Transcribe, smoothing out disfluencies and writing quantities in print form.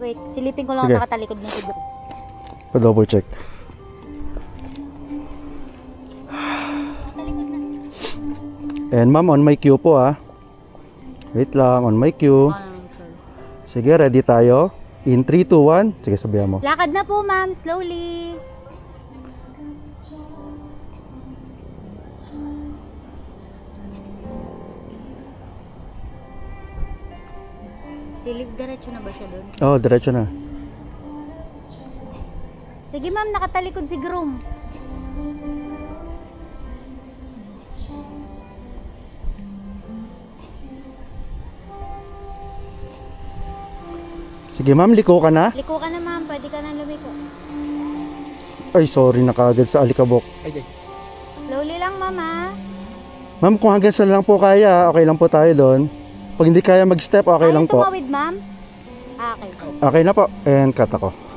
Wait, silipin ko lang Sige. kung nakatalikod ng siguro. Pa-double check. Nakatalikod na. And ma'am, on my cue po ah. Wait lang, on my cue. Sige, ready tayo. In 3, 2, 1. Sige, sabihan mo. Lakad na po, ma'am. Slowly. Diretso na ba siya doon? Oh, diretso na. Sige, ma'am. Nakatalikod si groom. Sige ma'am, liko ka na. Liko ka na, ma'am. Pwede ka na lumiko. Ay, sorry, nakagad sa alikabok. Slowly lang, ma'am, ha? Ma'am, kung hanggang saan lang po kaya, okay lang po tayo doon. Pag hindi kaya mag-step, okay lang po. Ayaw tumawid, ma'am? Ah, okay. Okay na po. And cut ako.